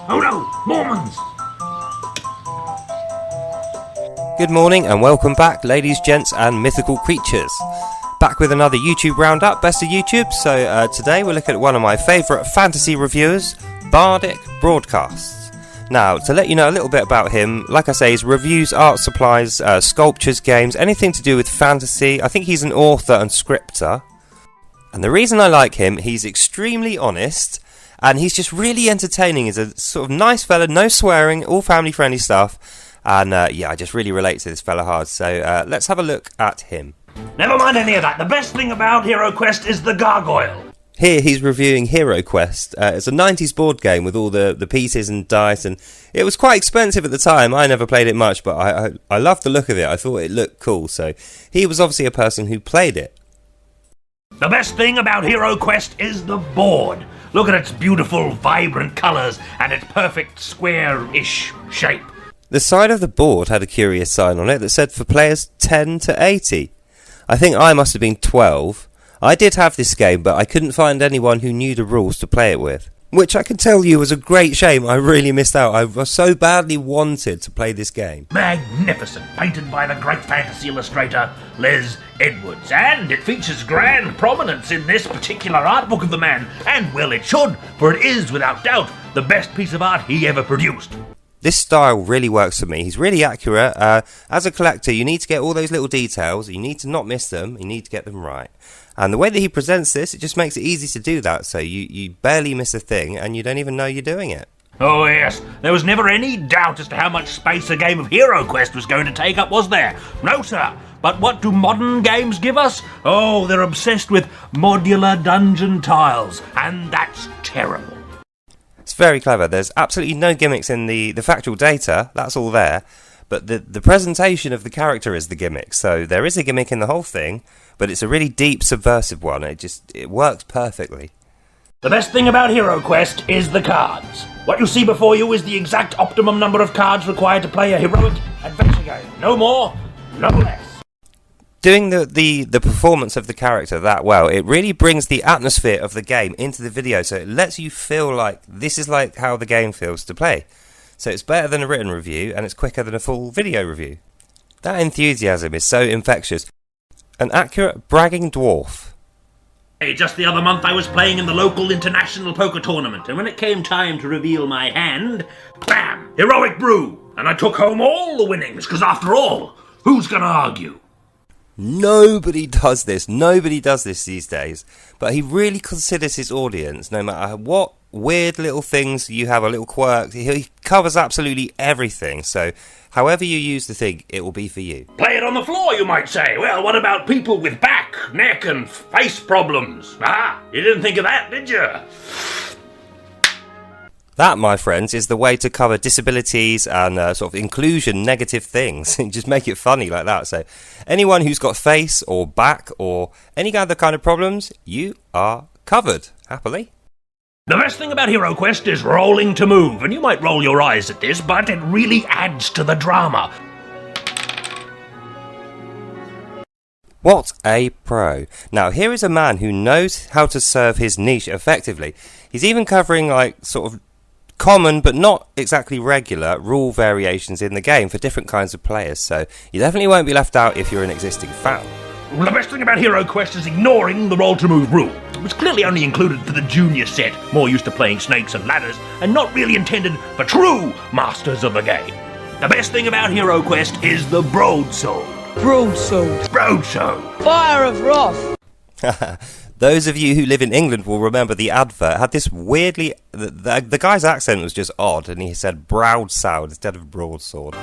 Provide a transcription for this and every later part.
Oh no, Mormons! Good morning and welcome back, ladies, gents and mythical creatures. Back with another YouTube roundup, best of YouTube. So today we're looking at one of my favourite fantasy reviewers, BARDICBROADCASTS. Now, to let you know a little bit about him, like I say, his reviews, art supplies, sculptures, games, anything to do with fantasy. I think he's an author and scripter. And the reason I like him, he's extremely honest, and he's just really entertaining. He's a sort of nice fella, no swearing, all family-friendly stuff. And yeah, I just really relate to this fella hard. So let's have a look at him. Never mind any of that. The best thing about HeroQuest is the gargoyle. Here he's reviewing HeroQuest. It's a 90s board game with all the pieces and dice, and it was quite expensive at the time. I never played it much, but I loved the look of it. I thought it looked cool, so he was obviously a person who played it. The best thing about HeroQuest is the board. Look at its beautiful, vibrant colours and its perfect square-ish shape. The side of the board had a curious sign on it that said for players 10 to 80. I think I must have been 12. I did have this game, but I couldn't find anyone who knew the rules to play it with. Which I can tell you was a great shame. I really missed out. I so badly wanted to play this game. Magnificent, painted by the great fantasy illustrator Les Edwards. And it features grand prominence in this particular art book of the man. And well it should, for it is, without doubt, the best piece of art he ever produced. This style really works for me. He's really accurate. As a collector, you need to get all those little details. You need to not miss them. You need to get them right. And the way that he presents this, it just makes it easy to do that. So you barely miss a thing, and you don't even know you're doing it. Oh yes, there was never any doubt as to how much space a game of HeroQuest was going to take up, was there? No, sir. But what do modern games give us? Oh, they're obsessed with modular dungeon tiles, and that's terrible. It's very clever. There's absolutely no gimmicks in the factual data. That's all there. But the presentation of the character is the gimmick. So there is a gimmick in the whole thing, but it's a really deep, subversive one. It works perfectly. The best thing about HeroQuest is the cards. What you see before you is the exact optimum number of cards required to play a heroic adventure game. No more, no less. Doing the performance of the character that well, it really brings the atmosphere of the game into the video, so it lets you feel like this is like how the game feels to play. So it's better than a written review, and it's quicker than a full video review. That enthusiasm is so infectious. An accurate bragging dwarf. Hey, just the other month I was playing in the local international poker tournament, and when it came time to reveal my hand, bam! Heroic brew! And I took home all the winnings, because after all, who's gonna argue? Nobody does this. Nobody does this these days. But he really considers his audience, no matter what weird little things you have, a little quirk. He covers absolutely everything. So however you use the thing, it will be for you. Play it on the floor, you might say. Well, what about people with back, neck and face problems? Ah, you didn't think of that, did you? That, my friends, is the way to cover disabilities and sort of inclusion negative things. Just make it funny like that. So anyone who's got face or back or any other kind of problems, you are covered, happily. The best thing about HeroQuest is rolling to move, and you might roll your eyes at this, but it really adds to the drama. What a pro. Now, here is a man who knows how to serve his niche effectively. He's even covering, like, sort of common but not exactly regular rule variations in the game for different kinds of players, so you definitely won't be left out if you're an existing fan. Well, the best thing about HeroQuest is ignoring the roll to move rule. It was clearly only included for the junior set, more used to playing snakes and ladders, and not really intended for true masters of the game. The best thing about HeroQuest is the broadsword. Broadsword. Fire of Wrath. Those of you who live in England will remember the advert had this weirdly... The guy's accent was just odd, and he said broadsword instead of broadsword.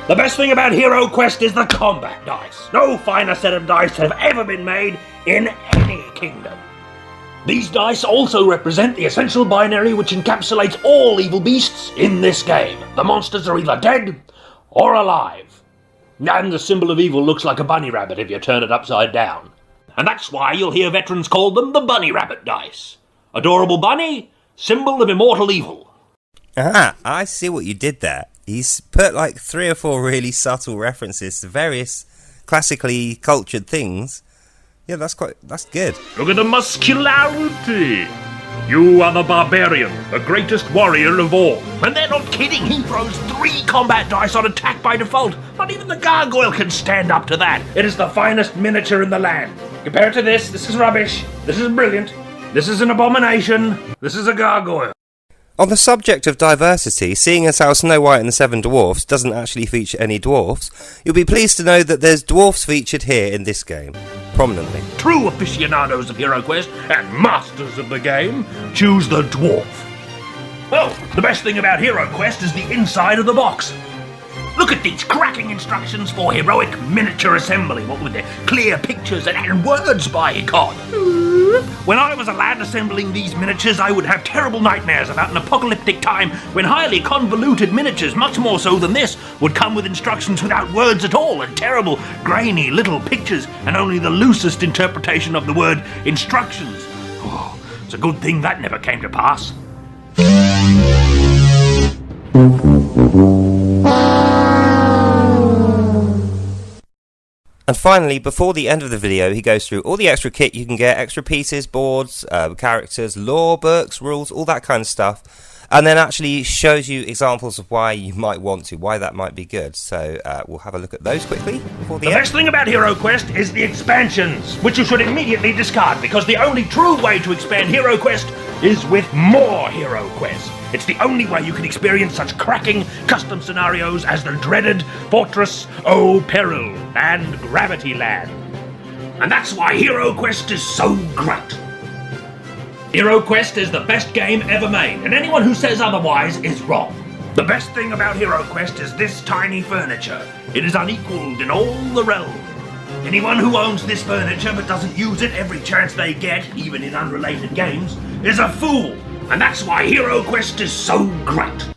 The best thing about HeroQuest is the combat dice. No finer set of dice have ever been made in any kingdom. These dice also represent the essential binary which encapsulates all evil beasts in this game. The monsters are either dead or alive. And the symbol of evil looks like a bunny rabbit if you turn it upside down. And that's why you'll hear veterans call them the bunny rabbit dice. Adorable bunny, symbol of immortal evil. Ah, I see what you did there. He's put like 3 or 4 really subtle references to various classically cultured things. Yeah, that's good. Look at the muscularity. You are the barbarian, the greatest warrior of all. And they're not kidding, he throws 3 combat dice on attack by default. Not even the gargoyle can stand up to that. It is the finest miniature in the land. Compared to this is rubbish. This is brilliant. This is an abomination. This is a gargoyle. On the subject of diversity, seeing as how Snow White and the Seven Dwarfs doesn't actually feature any dwarfs, you'll be pleased to know that there's dwarfs featured here in this game, prominently. True aficionados of HeroQuest and masters of the game choose the dwarf. Well, the best thing about HeroQuest is the inside of the box. Look at these cracking instructions for heroic miniature assembly, what with their clear pictures and words, by God. When I was a lad assembling these miniatures, I would have terrible nightmares about an apocalyptic time when highly convoluted miniatures, much more so than this, would come with instructions without words at all and terrible, grainy little pictures and only the loosest interpretation of the word instructions. Oh, it's a good thing that never came to pass. And finally, before the end of the video, he goes through all the extra kit you can get, extra pieces, boards, characters, lore, books, rules, all that kind of stuff, and then actually shows you examples of why you might want to, why that might be good. So we'll have a look at those quickly before the end. The best thing about HeroQuest is the expansions, which you should immediately discard, because the only true way to expand HeroQuest is with more HeroQuest. It's the only way you can experience such cracking custom scenarios as the dreaded Fortress O' Peril and Gravity Land. And that's why HeroQuest is so great. HeroQuest is the best game ever made, and anyone who says otherwise is wrong. The best thing about HeroQuest is this tiny furniture. It is unequaled in all the realms. Anyone who owns this furniture but doesn't use it every chance they get, even in unrelated games, is a fool. And that's why HeroQuest is so great.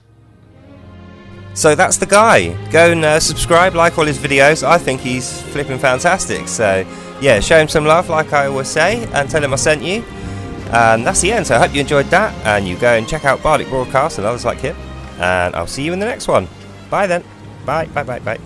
So that's the guy. Go and subscribe, like all his videos. I think he's flipping fantastic. So yeah, show him some love like I always say, and tell him I sent you. And that's the end. So I hope you enjoyed that, and you go and check out Bardic Broadcast and others like him. And I'll see you in the next one. Bye then. Bye, bye, bye, bye.